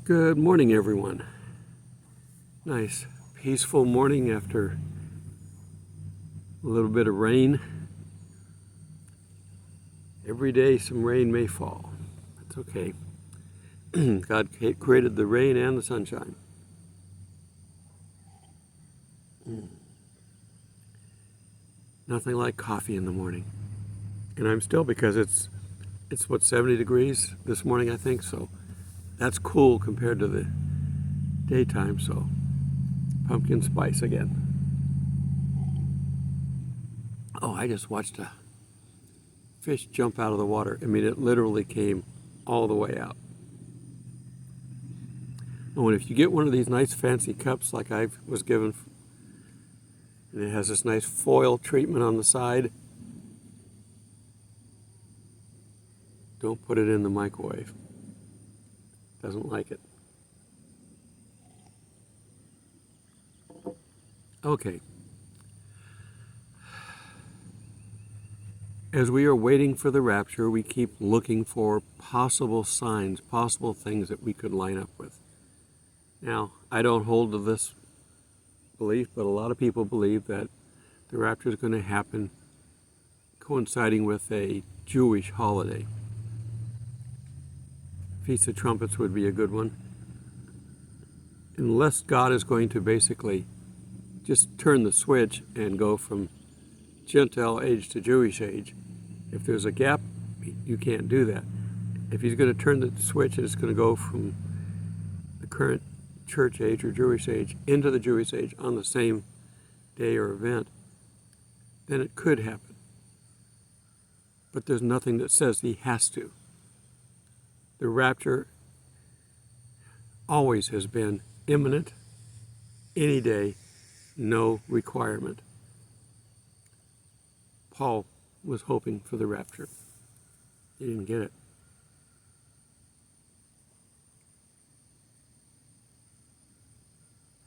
Good morning, everyone. Nice, peaceful morning after a little bit of rain. Every day some rain may fall. That's okay. God created the rain and the sunshine. Nothing like coffee in the morning. And I'm still, because it's what, 70 degrees this morning, I think, so that's cool compared to the daytime, so pumpkin spice again. Oh, I just watched a fish jump out of the water. I mean, it literally came all the way out. Oh, and if you get one of these nice fancy cups like I was given, and it has this nice foil treatment on the side, don't put it in the microwave. Doesn't like it. Okay. As we are waiting for the rapture, we keep looking for possible signs, possible things that we could line up with. Now, I don't hold to this belief, but a lot of people believe that the rapture is going to happen coinciding with a Jewish holiday. Feast of Trumpets would be a good one. Unless God is going to basically just turn the switch and go from Gentile age to Jewish age. If there's a gap, you can't do that. If he's going to turn the switch and it's going to go from the current church age or Jewish age into the Jewish age on the same day or event, then it could happen. But there's nothing that says he has to. The rapture always has been imminent, any day, no requirement. Paul was hoping for the rapture. He didn't get it.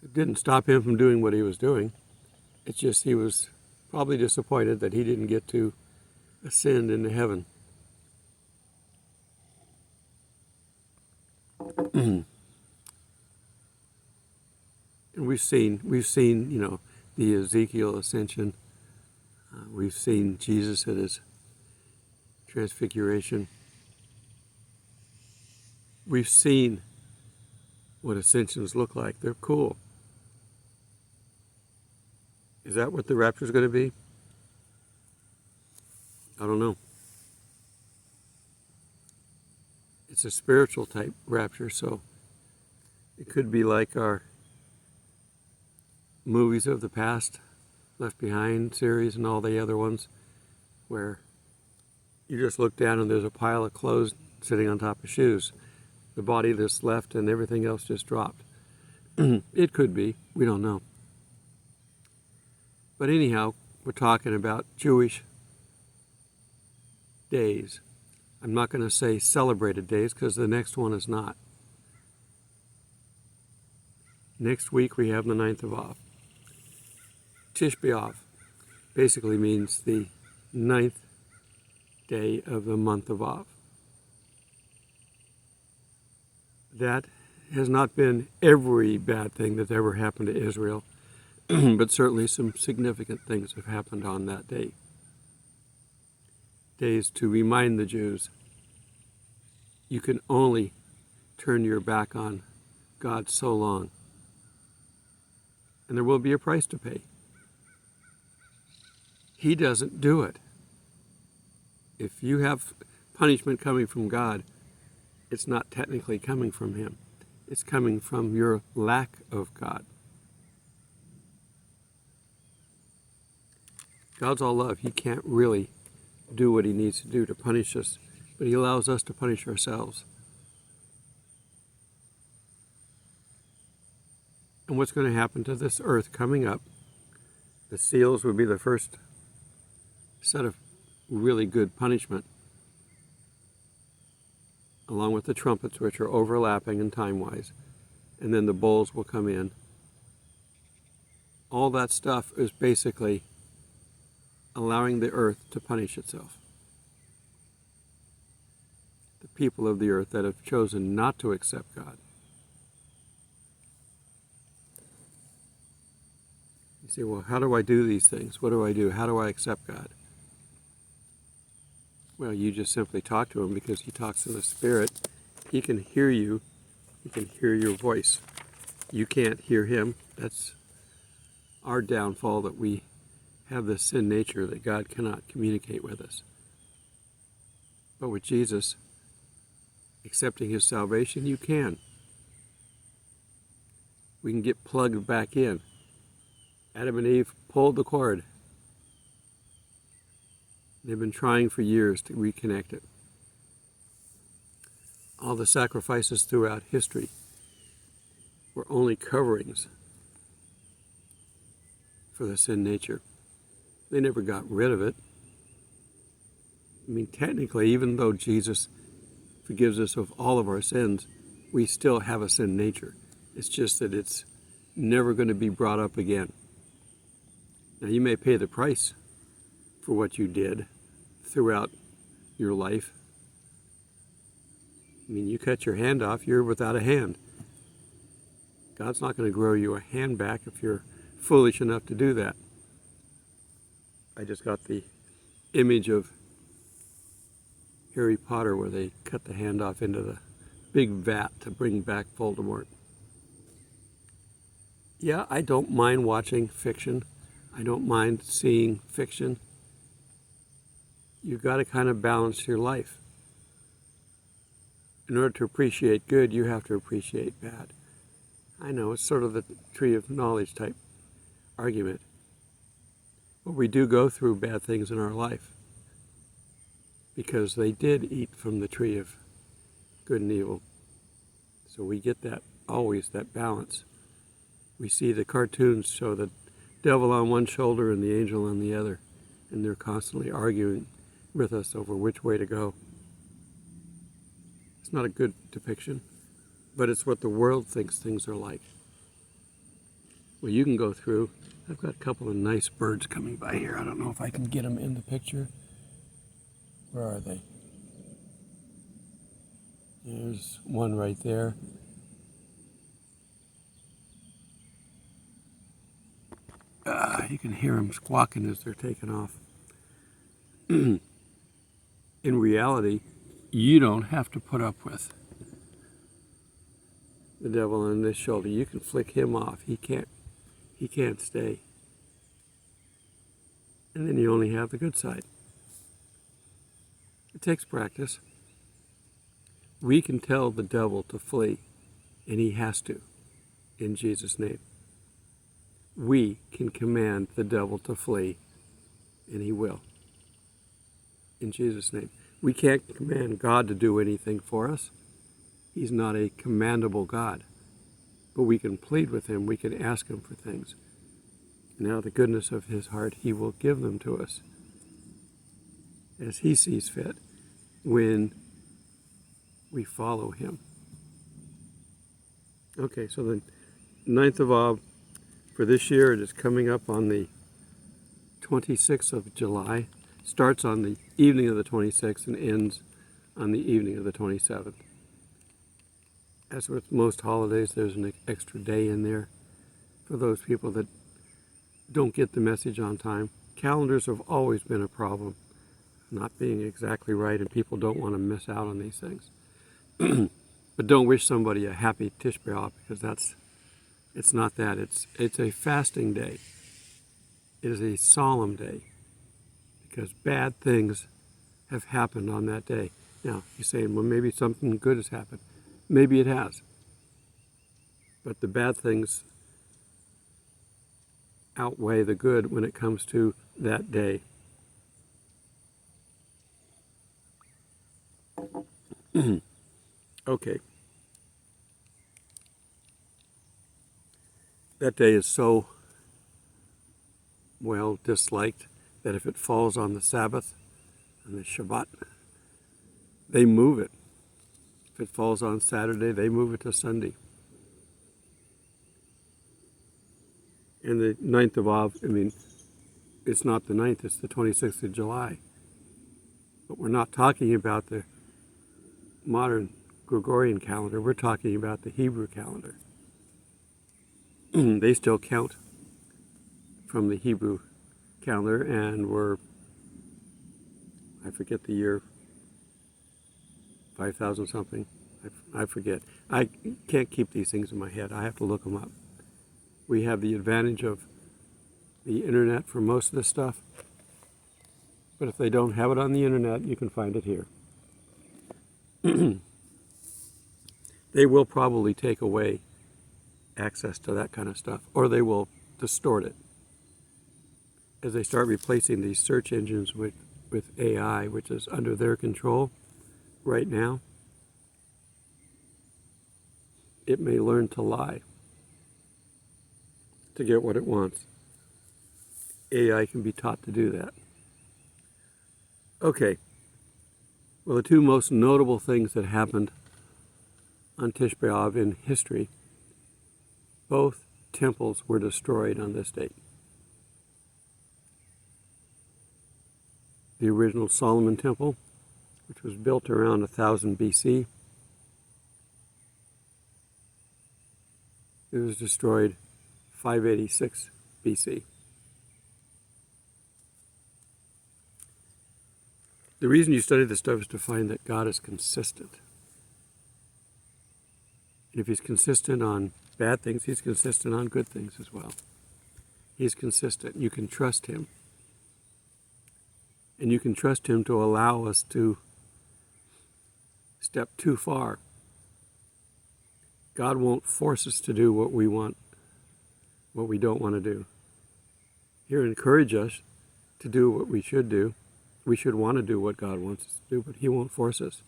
It didn't stop him from doing what he was doing. It's just he was probably disappointed that he didn't get to ascend into heaven. And we've seen, the Ezekiel ascension. We've seen Jesus at his transfiguration. We've seen what ascensions look like. They're cool. Is that what the rapture is going to be? I don't know. It's a spiritual type rapture, so it could be like our movies of the past, Left Behind series and all the other ones, where you just look down and there's a pile of clothes sitting on top of shoes. The body just left and everything else just dropped. It could be. We don't know. But anyhow, we're talking about Jewish days. I'm not going to say celebrated days because the next one is not. Next week we have the 9th of Av. Tisha B'Av basically means the 9th day of the month of Av. That has not been every bad thing that's ever happened to Israel, but certainly some significant things have happened on that day. Days to remind the Jews, you can only turn your back on God so long, and there will be a price to pay. He doesn't do it. If you have punishment coming from God, it's not technically coming from him. It's coming from your lack of God. God's all love. He can't really do what he needs to do to punish us, but he allows us to punish ourselves. And what's going to happen to this earth coming up? The seals would be the first set of really good punishment, along with the trumpets, which are overlapping in time-wise, and then the bowls will come in. All that stuff is basically allowing the earth to punish itself. The people of the earth that have chosen not to accept God. You say, well, how do I do these things? What do I do? How do I accept God? Well, you just simply talk to him because he talks in the Spirit. He can hear you. He can hear your voice. You can't hear him. That's our downfall, that we have this sin nature that God cannot communicate with us. But with Jesus, accepting his salvation, you can. We can get plugged back in. Adam and Eve pulled the cord. They've been trying for years to reconnect it. All the sacrifices throughout history were only coverings for the sin nature. They never got rid of it. I mean, technically, even though Jesus forgives us of all of our sins, we still have a sin nature. It's just that it's never going to be brought up again. Now, you may pay the price for what you did throughout your life. I mean, you cut your hand off, you're without a hand. God's not going to grow you a hand back if you're foolish enough to do that. I just got the image of Harry Potter where they cut the hand off into the big vat to bring back Voldemort. Yeah, I don't mind watching fiction. I don't mind seeing fiction. You've got to kind of balance your life. In order to appreciate good, you have to appreciate bad. I know, it's sort of the tree of knowledge type argument. But we do go through bad things in our life because they did eat from the tree of good and evil. So we get that, always that balance. We see the cartoons show the devil on one shoulder and the angel on the other, and they're constantly arguing with us over which way to go. It's not a good depiction, but it's what the world thinks things are like. Well, you can go through. I've got a couple of nice birds coming by here. I don't know if I can get them in the picture. Where are they? There's one right there. You can hear them squawking as they're taking off. In reality, you don't have to put up with the devil on this shoulder. You can flick him off. He can't stay. And then you only have the good side. It takes practice. We can tell the devil to flee, and he has to, in Jesus' name. We can command the devil to flee, and he will, in Jesus' name. We can't command God to do anything for us. He's not a commandable God. But we can plead with him. We can ask him for things. And out of the goodness of his heart, he will give them to us as he sees fit when we follow him. Okay, so the 9th of Av for this year, it is coming up on the 26th of July. Starts on the evening of the 26th and ends on the evening of the 27th. As with most holidays, there's an extra day in there for those people that don't get the message on time. Calendars have always been a problem, not being exactly right, and people don't want to miss out on these things. But don't wish somebody a happy Tisha B'Av, because it's not that. It's a fasting day. It is a solemn day, because bad things have happened on that day. Now, you're saying, well, maybe something good has happened. Maybe it has. But the bad things outweigh the good when it comes to that day. Okay. That day is so well disliked that if it falls on the Sabbath, on the Shabbat, they move it. If it falls on Saturday, they move it to Sunday. And the 9th of Av, I mean, it's not the 9th, it's the 26th of July. But we're not talking about the modern Gregorian calendar. We're talking about the Hebrew calendar. They still count from the Hebrew calendar and were, I forget the year, 5,000 something. I forget. I can't keep these things in my head. I have to look them up. We have the advantage of the internet for most of this stuff. But if they don't have it on the internet, you can find it here. They will probably take away access to that kind of stuff, or they will distort it. As they start replacing these search engines with AI, which is under their control right now, it may learn to lie to get what it wants. AI can be taught to do that. Okay. Well, the two most notable things that happened on Tisha B'Av in history, both temples were destroyed on this date. The original Solomon Temple, which was built around 1000 BC, it was destroyed 586 BC. The reason you study this stuff is to find that God is consistent. And if he's consistent on bad things, he's consistent on good things as well. He's consistent. You can trust him. And you can trust him to allow us to step too far. God won't force us to do what we want, what we don't want to do. He'll encourage us to do what we should do. We should want to do what God wants us to do, but he won't force us.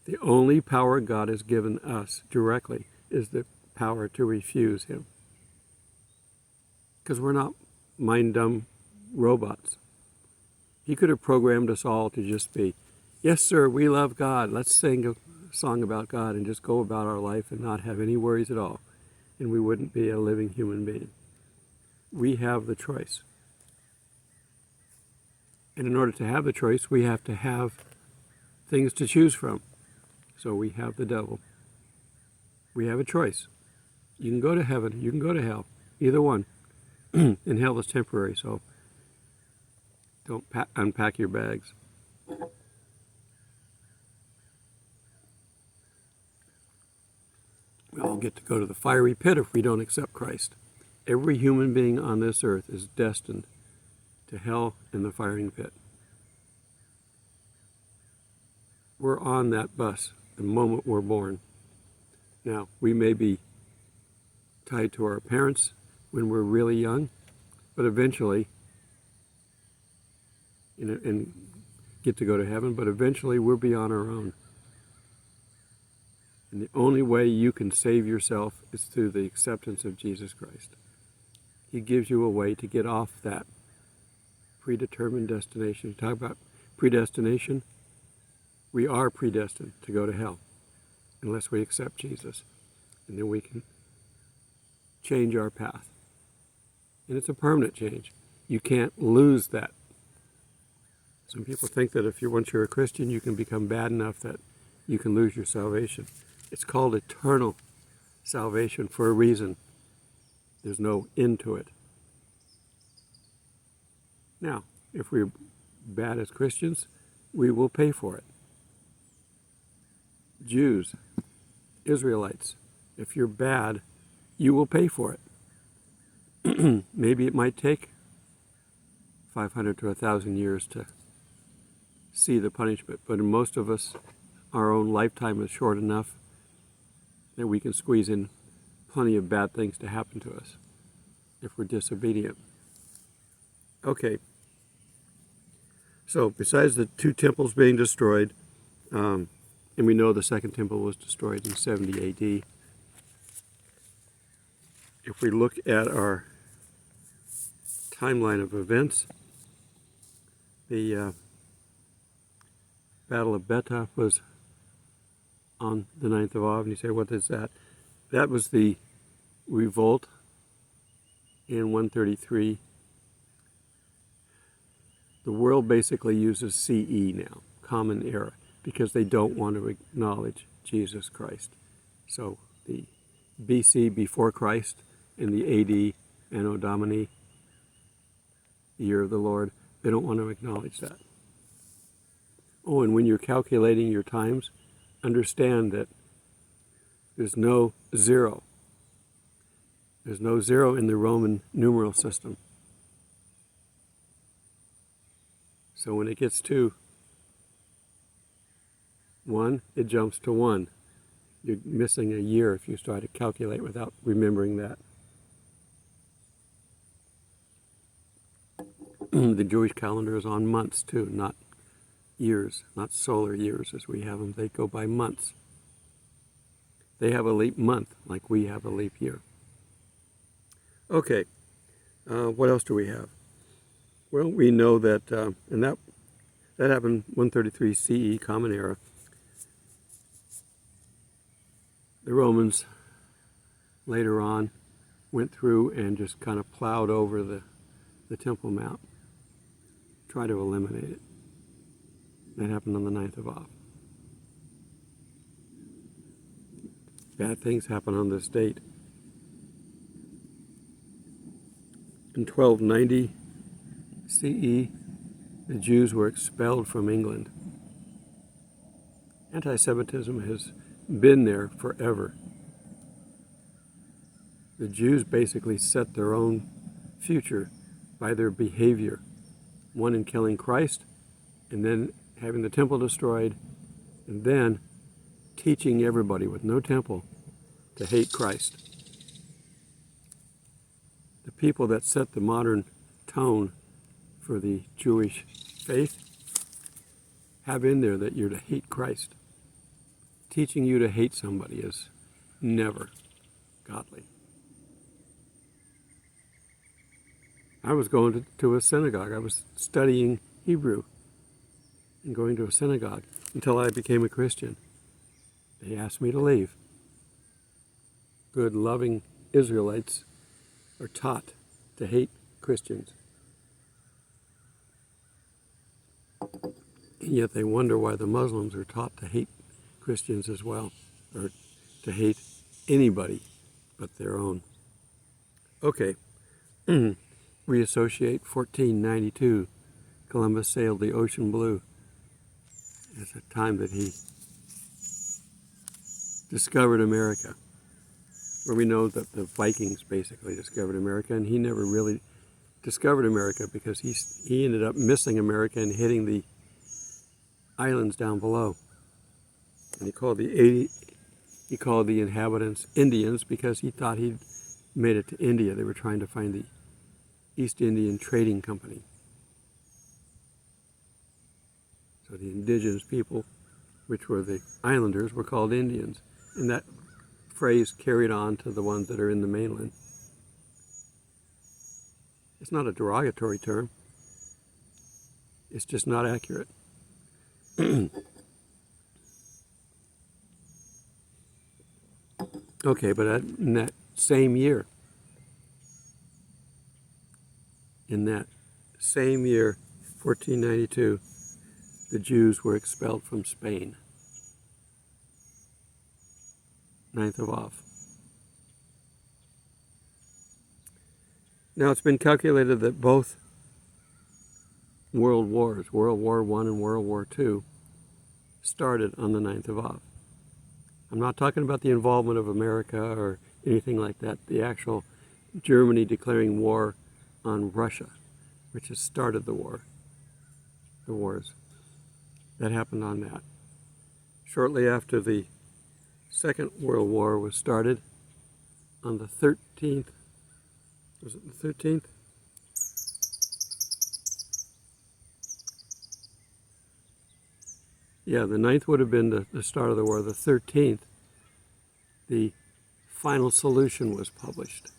The only power God has given us directly is the power to refuse him. Because we're not mind-dumb robots. He could have programmed us all to just be, yes, sir, we love God. Let's sing a song about God and just go about our life and not have any worries at all. And we wouldn't be a living human being. We have the choice. And in order to have the choice, we have to have things to choose from. So we have the devil. We have a choice. You can go to heaven, you can go to hell, either one. And hell is temporary, so don't unpack your bags. We all get to go to the fiery pit if we don't accept Christ. Every human being on this earth is destined to hell and the firing pit. We're on that bus the moment we're born. Now, we may be tied to our parents when we're really young, but eventually, and get to go to heaven, but eventually we'll be on our own. And the only way you can save yourself is through the acceptance of Jesus Christ. He gives you a way to get off that predetermined destination. You talk about predestination. We are predestined to go to hell unless we accept Jesus. And then we can change our path. And it's a permanent change. You can't lose that. Some people think that if once you're a Christian, you can become bad enough that you can lose your salvation. It's called eternal salvation for a reason. There's no end to it. Now, if we're bad as Christians, we will pay for it. Jews, Israelites, if you're bad, you will pay for it. Maybe it might take 500 to 1,000 years to see the punishment, but in most of us, our own lifetime is short enough that we can squeeze in plenty of bad things to happen to us if we're disobedient. Okay. So besides the two temples being destroyed, and we know the second temple was destroyed in 70 AD, if we look at our timeline of events, the Battle of Beta was on the 9th of Av, and you say, what is that? That was the revolt in 133. The world basically uses CE now, Common Era, because they don't want to acknowledge Jesus Christ. So the BC, before Christ, and the AD, Anno Domini, the year of the Lord. They don't want to acknowledge that. Oh, and when you're calculating your times, understand that there's no zero. There's no zero in the Roman numeral system. So when it gets to 1, it jumps to 1. You're missing a year if you start to calculate without remembering that. The Jewish calendar is on months too, not years, not solar years as we have them. They go by months. They have a leap month like we have a leap year. Okay, what else do we have? Well, we know that, and that happened 133 CE, Common Era. The Romans later on went through and just kind of plowed over the Temple Mount, try to eliminate it. That happened on the 9th of Av. Bad things happen on this date. In 1290 CE, the Jews were expelled from England. Anti-Semitism has been there forever. The Jews basically set their own future by their behavior. One in killing Christ, and then having the temple destroyed, and then teaching everybody with no temple to hate Christ. The people that set the modern tone for the Jewish faith have in there that you're to hate Christ. Teaching you to hate somebody is never godly. I was going to a synagogue. I was studying Hebrew and going to a synagogue until I became a Christian. They asked me to leave. Good, loving Israelites are taught to hate Christians. And yet they wonder why the Muslims are taught to hate Christians as well, or to hate anybody but their own. Okay, reassociate 1492. Columbus sailed the ocean blue. It's a time that he discovered America, where we know that the Vikings basically discovered America, and he never really discovered America because he ended up missing America and hitting the islands down below. And he called the inhabitants Indians because he thought he'd made it to India. They were trying to find the East Indian Trading Company. So the indigenous people, which were the islanders, were called Indians. And that phrase carried on to the ones that are in the mainland. It's not a derogatory term. It's just not accurate. Okay, but in that same year, 1492, the Jews were expelled from Spain. 9th of Av. Now it's been calculated that both world wars, World War I and World War II, started on the 9th of Av. I'm not talking about the involvement of America or anything like that. The actual Germany declaring war on Russia, which has started the wars. That happened on that. Shortly after the Second World War was started, on the 13th, was it the 13th? Yeah, the 9th would have been the start of the war. The 13th, the final solution was published,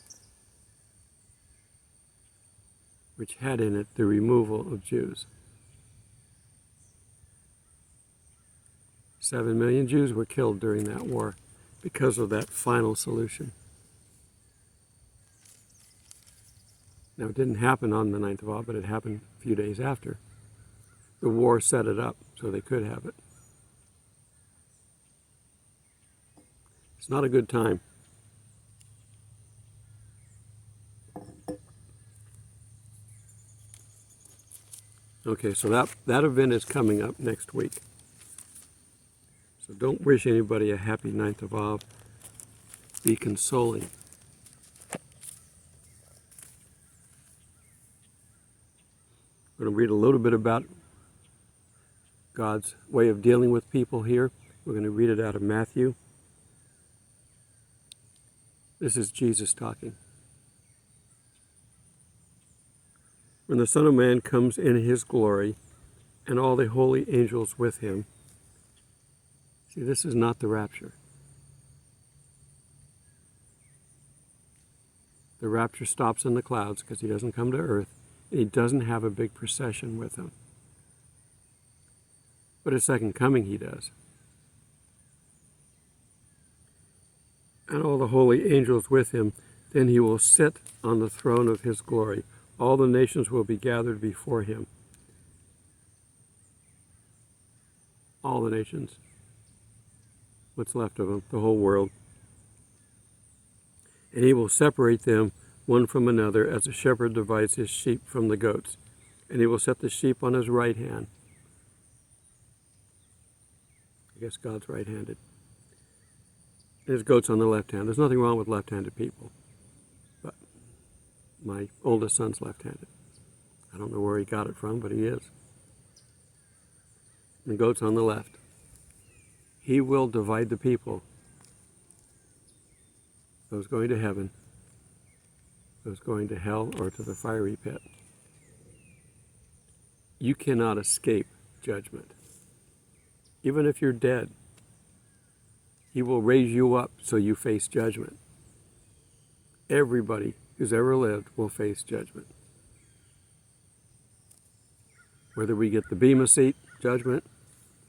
which had in it the removal of Jews. 7 million Jews were killed during that war because of that final solution. Now, it didn't happen on the 9th of Av, but it happened a few days after. The war set it up so they could have it. It's not a good time. Okay, so that event is coming up next week. So don't wish anybody a happy 9th of Av. Be consoling. I'm going to read a little bit about God's way of dealing with people here. We're going to read it out of Matthew. This is Jesus talking. When the Son of Man comes in his glory, and all the holy angels with him. See, this is not the rapture. The rapture stops in the clouds because he doesn't come to earth, and he doesn't have a big procession with him. But his second coming he does. And all the holy angels with him, then he will sit on the throne of his glory. All the nations will be gathered before him. All the nations. What's left of them? The whole world. And he will separate them one from another as a shepherd divides his sheep from the goats. And he will set the sheep on his right hand. I guess God's right-handed. And his goats on the left hand. There's nothing wrong with left-handed people. But my oldest son's left-handed. I don't know where he got it from, but he is. And the goats on the left. He will divide the people. Those going to heaven, those going to hell or to the fiery pit. You cannot escape judgment. Even if you're dead, he will raise you up so you face judgment. Everybody who's ever lived will face judgment. Whether we get the Bema seat judgment,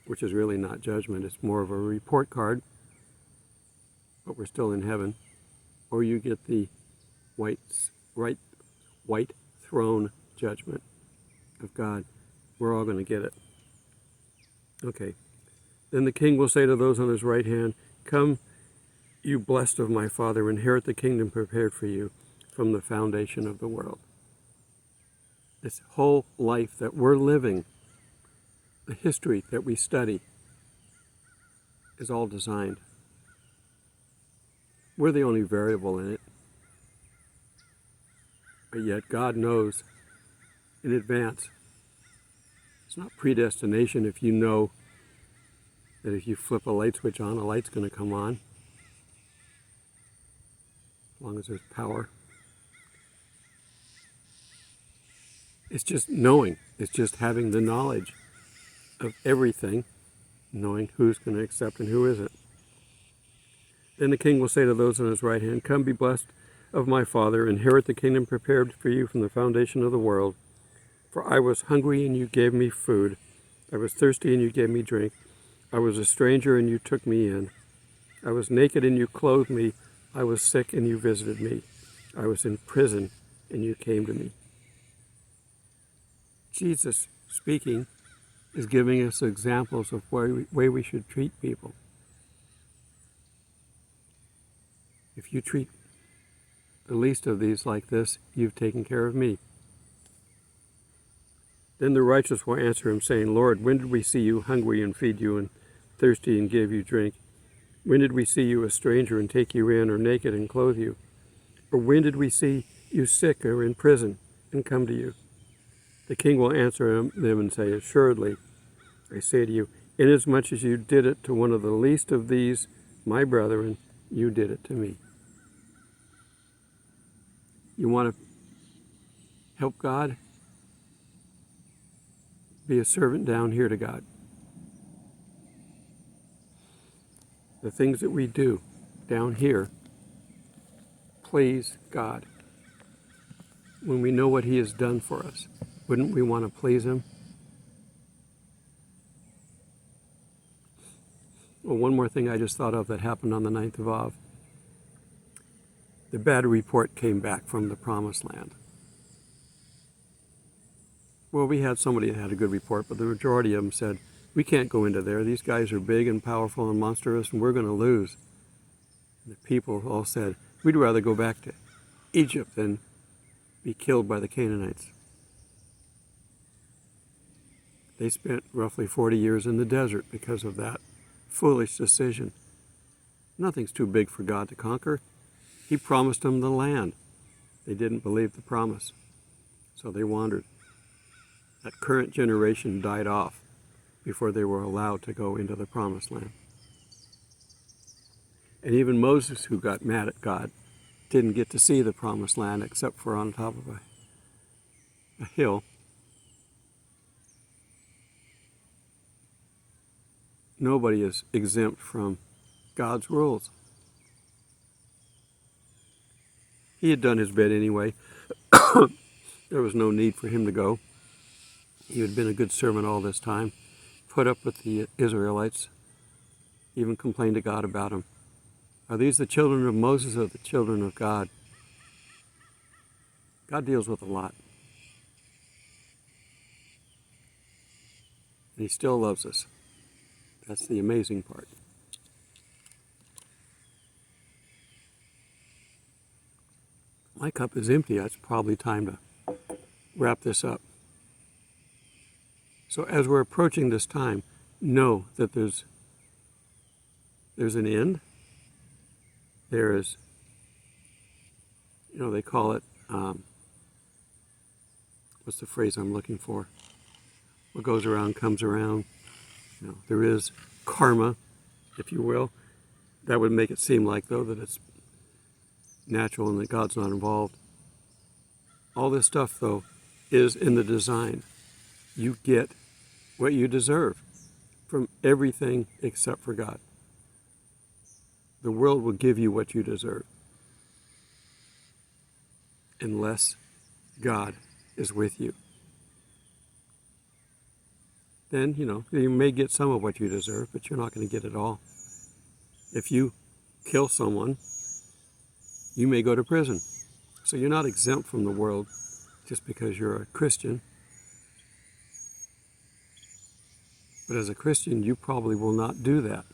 which is really not judgment, it's more of a report card, but we're still in heaven, or you get the white throne judgment of God. We're all going to get it. Okay. Then the king will say to those on his right hand, "Come, you blessed of my Father, inherit the kingdom prepared for you from the foundation of the world." This whole life that we're living, the history that we study, is all designed. We're the only variable in it. But yet God knows in advance. It's not predestination if you know that if you flip a light switch on, a light's going to come on. As long as there's power. It's just knowing. It's just having the knowledge of everything, knowing who's going to accept and who isn't. Then the king will say to those on his right hand, "Come, be blessed of my Father, inherit the kingdom prepared for you from the foundation of the world. For I was hungry, and you gave me food. I was thirsty, and you gave me drink. I was a stranger, and you took me in. I was naked, and you clothed me. I was sick, and you visited me. I was in prison, and you came to me." Jesus speaking is giving us examples of the way we should treat people. If you treat the least of these like this, you've taken care of me. Then the righteous will answer him, saying, "Lord, when did we see you hungry and feed you, and thirsty and give you drink? When did we see you a stranger and take you in, or naked and clothe you? Or when did we see you sick or in prison and come to you?" The king will answer them and say, "Assuredly, I say to you, inasmuch as you did it to one of the least of these, my brethren, you did it to me." You want to help God? Be a servant down here to God. The things that we do down here please God. When we know what he has done for us, wouldn't we want to please him? Well, one more thing I just thought of that happened on the 9th of Av. The bad report came back from the Promised Land. Well, we had somebody that had a good report, but the majority of them said, "We can't go into there. These guys are big and powerful and monstrous, and we're going to lose." And the people all said, "We'd rather go back to Egypt than be killed by the Canaanites." They spent roughly 40 years in the desert because of that foolish decision. Nothing's too big for God to conquer. He promised them the land. They didn't believe the promise, so they wandered. That current generation died off before they were allowed to go into the promised land. And even Moses, who got mad at God, didn't get to see the promised land except for on top of a hill. Nobody is exempt from God's rules. He had done his bit anyway. There was no need for him to go. He had been a good servant all this time, put up with the Israelites, even complained to God about them. Are these the children of Moses or the children of God? God deals with a lot. And he still loves us. That's the amazing part. My cup is empty. It's probably time to wrap this up. So as we're approaching this time, know that there's an end. There is, they call it, what's the phrase I'm looking for? What goes around comes around. There is karma, if you will. That would make it seem like, though, that it's natural and that God's not involved. All this stuff, though, is in the design. You get what you deserve from everything except for God. The world will give you what you deserve unless God is with you. Then, you may get some of what you deserve, but you're not going to get it all. If you kill someone, you may go to prison. So you're not exempt from the world just because you're a Christian. But as a Christian, you probably will not do that.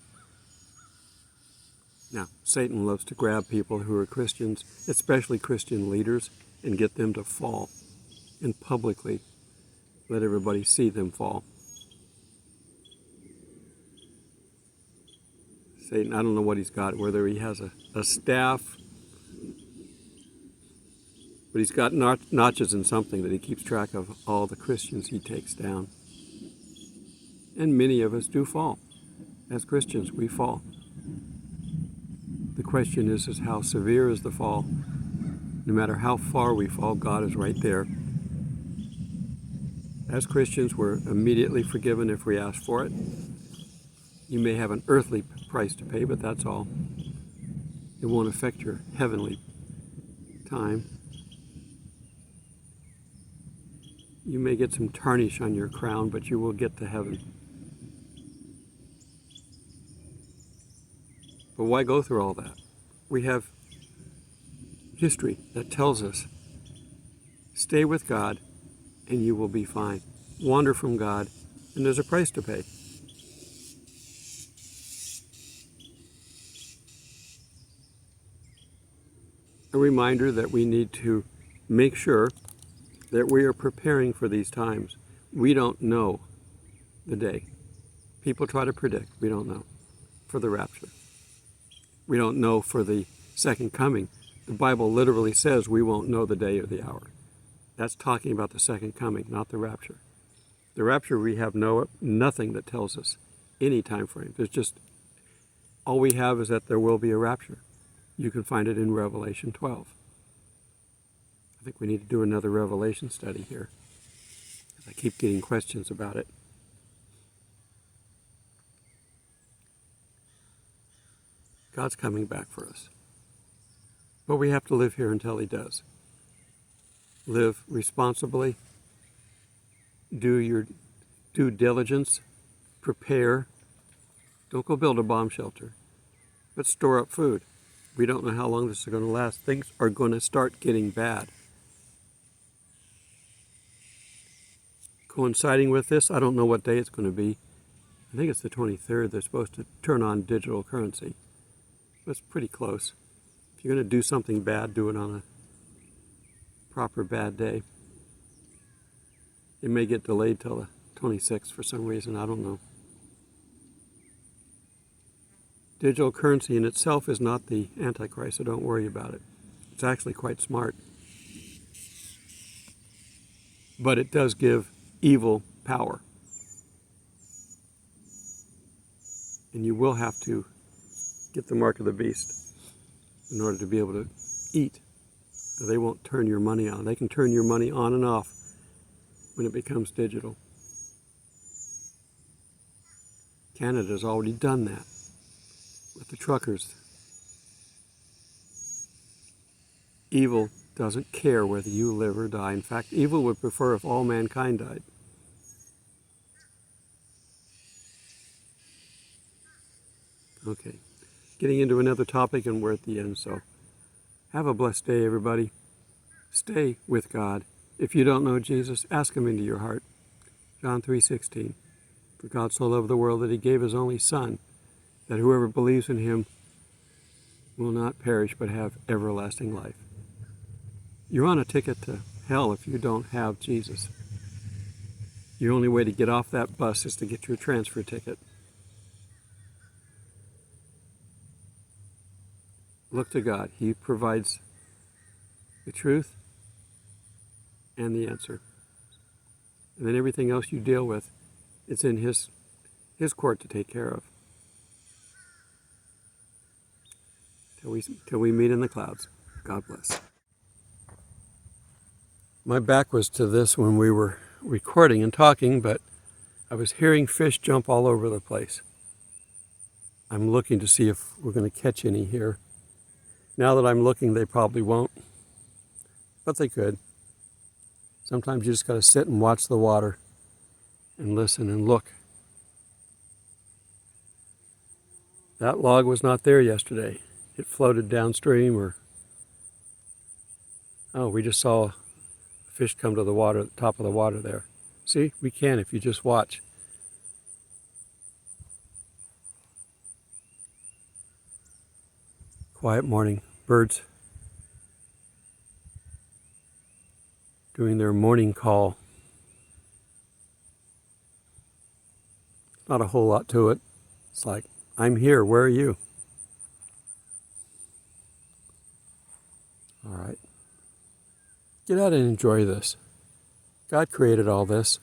Now, Satan loves to grab people who are Christians, especially Christian leaders, and get them to fall, and publicly let everybody see them fall. Satan, I don't know what he's got, whether he has a staff, but he's got notches in something that he keeps track of all the Christians he takes down. And many of us do fall. As Christians, we fall. The question is how severe is the fall? No matter how far we fall, God is right there. As Christians, we're immediately forgiven if we ask for it. You may have an earthly price to pay, but that's all. It won't affect your heavenly time. You may get some tarnish on your crown, but you will get to heaven. But why go through all that? We have history that tells us, stay with God and you will be fine. Wander from God and there's a price to pay. A reminder that we need to make sure that we are preparing for these times. We don't know the day. People try to predict. We don't know for the rapture. We don't know for the second coming. The Bible literally says we won't know the day or the hour. That's talking about the second coming, not the rapture. The rapture, we have nothing that tells us any time frame. There's just, all we have is that there will be a rapture. You can find it in Revelation 12. I think we need to do another Revelation study here. I keep getting questions about it. God's coming back for us. But we have to live here until he does. Live responsibly. Do your due diligence. Prepare. Don't go build a bomb shelter. But store up food. We don't know how long this is going to last. Things are going to start getting bad. Coinciding with this, I don't know what day it's going to be. I think it's the 23rd. They're supposed to turn on digital currency. That's pretty close. If you're going to do something bad, do it on a proper bad day. It may get delayed till the 26 for some reason, I don't know. Digital currency in itself is not the Antichrist, so don't worry about it. It's actually quite smart. But it does give evil power. And you will have to get the mark of the beast in order to be able to eat. They won't turn your money on. They can turn your money on and off when it becomes digital. Canada's already done that with the truckers. Evil doesn't care whether you live or die. In fact, evil would prefer if all mankind died. Okay, getting into another topic and we're at the end, so have a blessed day, everybody. Stay with God. If you don't know Jesus, ask him into your heart. John 3:16. For God so loved the world that he gave his only Son, that whoever believes in him will not perish but have everlasting life. You're on a ticket to hell if you don't have Jesus. Your only way to get off that bus is to get your transfer ticket. Look to God. He provides the truth and the answer. And then everything else you deal with, it's in his court to take care of. Till we meet in the clouds. God bless. My back was to this when we were recording and talking, but I was hearing fish jump all over the place. I'm looking to see if we're going to catch any here. Now that I'm looking, they probably won't, but they could. Sometimes you just got to sit and watch the water and listen and look. That log was not there yesterday. It floated downstream, or we just saw a fish come to the water, the top of the water there. See, we can if you just watch. Quiet morning. Birds doing their morning call. Not a whole lot to it. It's like, I'm here, where are you? All right. Get out and enjoy this. God created all this.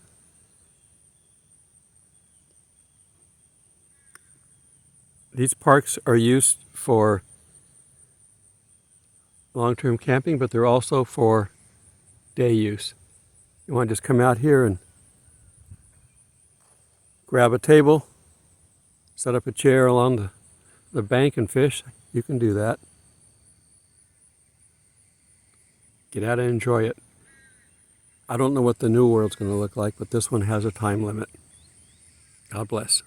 These parks are used for long-term camping, but they're also for day use. You want to just come out here and grab a table, set up a chair along the bank and fish. You can do that. Get out and enjoy it. I don't know what the new world's going to look like, but this one has a time limit. God bless.